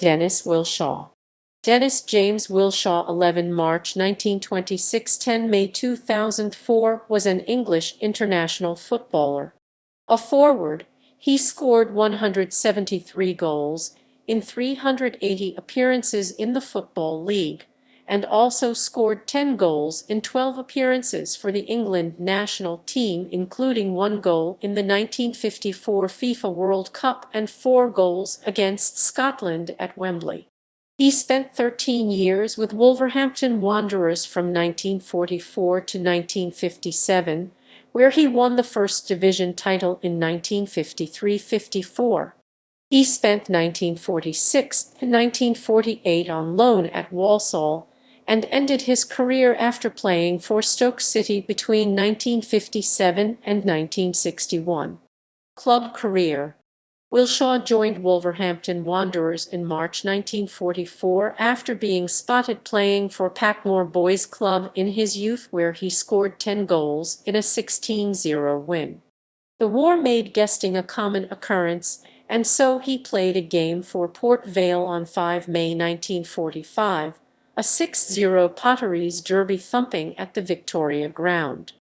Dennis Wilshaw. Dennis James Wilshaw, 11 March 1926 – 10 May 2004, was an English international footballer. A forward, he scored 173 goals in 380 appearances in the Football League, and also scored 10 goals in 12 appearances for the England national team, including 1 goal in the 1954 FIFA World Cup and 4 goals against Scotland at Wembley. He spent 13 years with Wolverhampton Wanderers from 1944 to 1957, where he won the First Division title in 1953–54. He spent 1946 to 1948 on loan at Walsall, and ended his career after playing for Stoke City between 1957 and 1961. Club career. Wilshaw joined Wolverhampton Wanderers in March 1944 after being spotted playing for Packmore Boys Club in his youth, where he scored 10 goals in a 16-0 win. The war made guesting a common occurrence, and so he played a game for Port Vale on 5 May 1945, a 6-0 Potteries derby thumping at the Victoria Ground.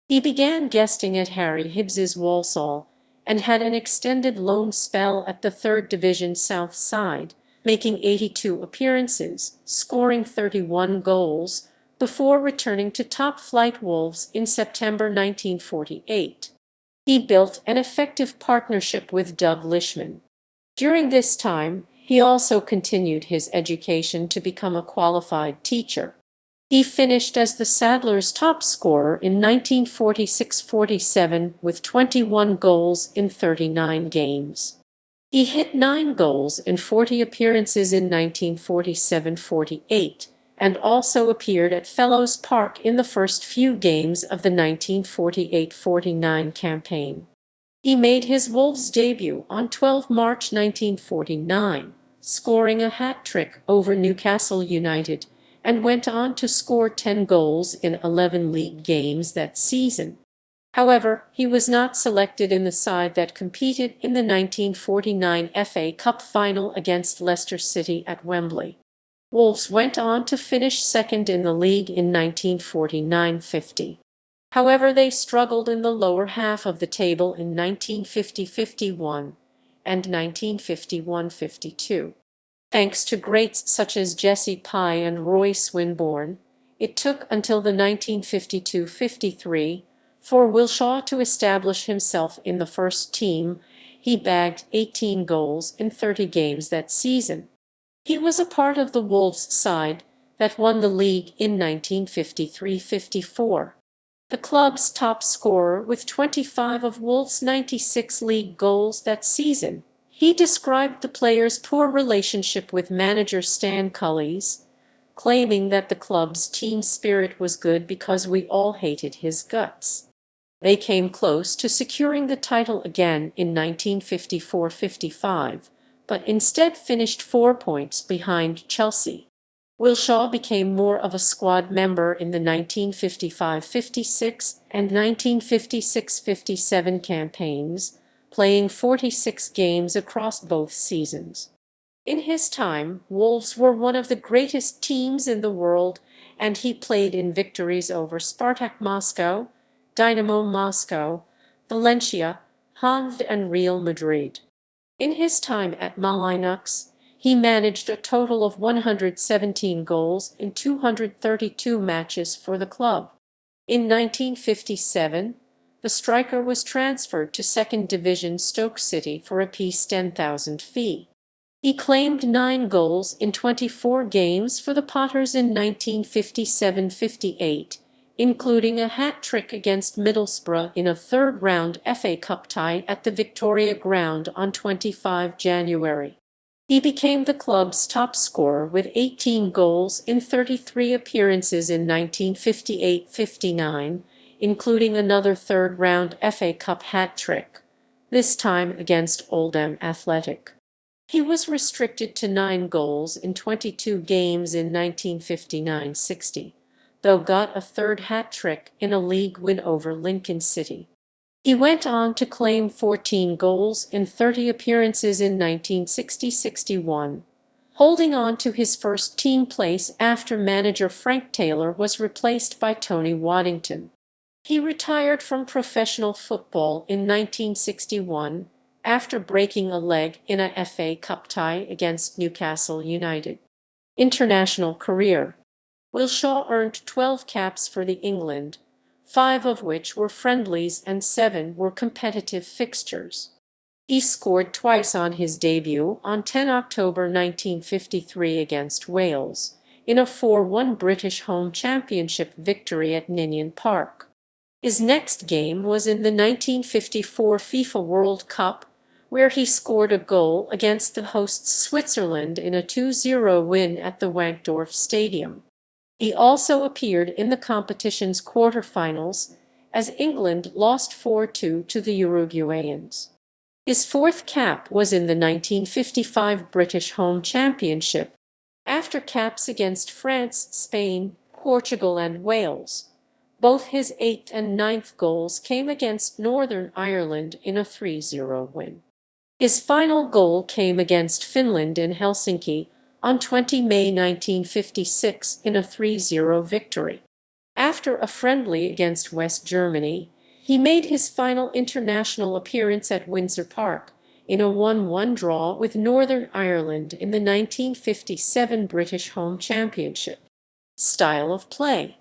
He began guesting at Harry Hibbs's Walsall, and had an extended loan spell at the 3rd Division South side, making 82 appearances, scoring 31 goals, before returning to top-flight Wolves in September 1948. He built an effective partnership with Doug Lishman. During this time, he also continued his education to become a qualified teacher. He finished as the Saddlers' top scorer in 1946–47 with 21 goals in 39 games. He hit 9 goals in 40 appearances in 1947–48, and also appeared at Fellows Park in the first few games of the 1948–49 campaign. He made his Wolves debut on 12 March 1949, scoring a hat-trick over Newcastle United, and went on to score 10 goals in 11 league games that season. However, he was not selected in the side that competed in the 1949 FA Cup final against Leicester City at Wembley. Wolves went on to finish second in the league in 1949–50. However, they struggled in the lower half of the table in 1950–51 and 1951–52. Thanks to greats such as Jesse Pye and Roy Swinburne, it took until the 1952–53 for Wilshaw to establish himself in the first team. He bagged 18 goals in 30 games that season. He was a part of the Wolves side that won the league in 1953–54. The club's top scorer with 25 of Wolves' 96 league goals that season. He described the players' poor relationship with manager Stan Cullies, claiming that the club's team spirit was good because we all hated his guts. They came close to securing the title again in 1954–55, but instead finished 4 points behind Chelsea. Wilshaw became more of a squad member in the 1955–56 and 1956–57 campaigns, playing 46 games across both seasons. In his time, Wolves were one of the greatest teams in the world, and he played in victories over Spartak Moscow, Dynamo Moscow, Valencia, Honved and Real Madrid. In his time at Malinux, he managed a total of 117 goals in 232 matches for the club. In 1957, the striker was transferred to 2nd Division Stoke City for a £10,000 fee. He claimed 9 goals in 24 games for the Potters in 1957–58, including a hat-trick against Middlesbrough in a third-round FA Cup tie at the Victoria Ground on 25 January. He became the club's top scorer with 18 goals in 33 appearances in 1958–59, including another third-round FA Cup hat-trick, this time against Oldham Athletic. He was restricted to 9 goals in 22 games in 1959–60, though got a third hat-trick in a league win over Lincoln City. He went on to claim 14 goals in 30 appearances in 1960–61, holding on to his first team place after manager Frank Taylor was replaced by Tony Waddington. He retired from professional football in 1961 after breaking a leg in a FA Cup tie against Newcastle United. International career. Wilshaw earned 12 caps for the England, 5 of which were friendlies and 7 were competitive fixtures. He scored twice on his debut on 10 October 1953 against Wales, in a 4-1 British Home Championship victory at Ninian Park. His next game was in the 1954 FIFA World Cup, where he scored a goal against the hosts Switzerland in a 2-0 win at the Wankdorf Stadium. He also appeared in the competition's quarter-finals, as England lost 4-2 to the Uruguayans. His fourth cap was in the 1955 British Home Championship, after caps against France, Spain, Portugal and Wales. Both his 8th and 9th goals came against Northern Ireland in a 3-0 win. His final goal came against Finland in Helsinki on 20 May 1956 in a 3-0 victory. After a friendly against West Germany, he made his final international appearance at Windsor Park in a 1-1 draw with Northern Ireland in the 1957 British Home Championship. Style of play.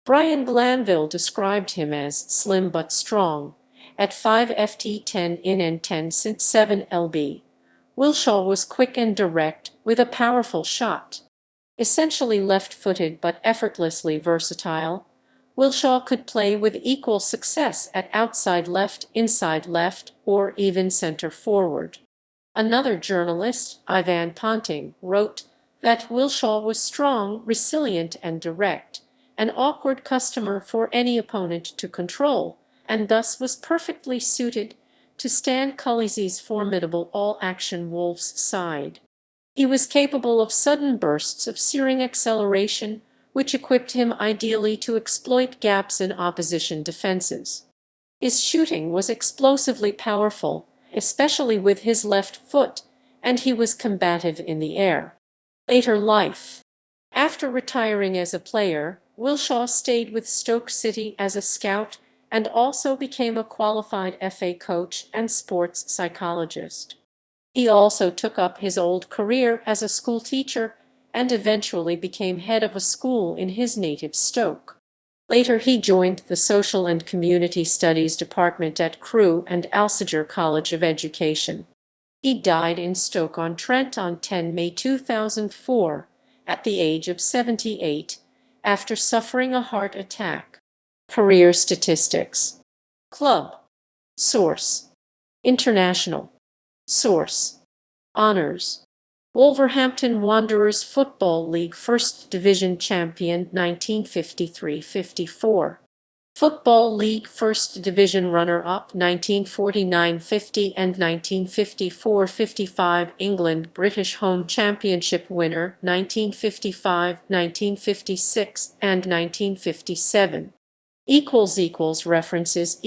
Brian Glanville described him as slim but strong, at 5 ft 10 in and 10 cent 7 lb. Wilshaw was quick and direct, with a powerful shot. Essentially left-footed but effortlessly versatile, Wilshaw could play with equal success at outside left, inside left, or even center forward. Another journalist, Ivan Ponting, wrote that Wilshaw was strong, resilient, and direct, an awkward customer for any opponent to control, and thus was perfectly suited to Stan Cully's formidable all-action Wolves side. He was capable of sudden bursts of searing acceleration, which equipped him ideally to exploit gaps in opposition defenses. His shooting was explosively powerful, especially with his left foot, and he was combative in the air. Later life. After retiring as a player, Wilshaw stayed with Stoke City as a scout and also became a qualified FA coach and sports psychologist. He also took up his old career as a school teacher and eventually became head of a school in his native Stoke. Later he joined the Social and Community Studies department at Crewe and Alsager College of Education. He died in Stoke-on-Trent on 10 May 2004 at the age of 78 after suffering a heart attack. Career statistics. Club. Source. International. Source. Honours. Wolverhampton Wanderers Football League First Division Champion 1953-54. Football League First Division runner-up 1949-50 and 1954-55. England British Home Championship winner 1955, 1956 and 1957. References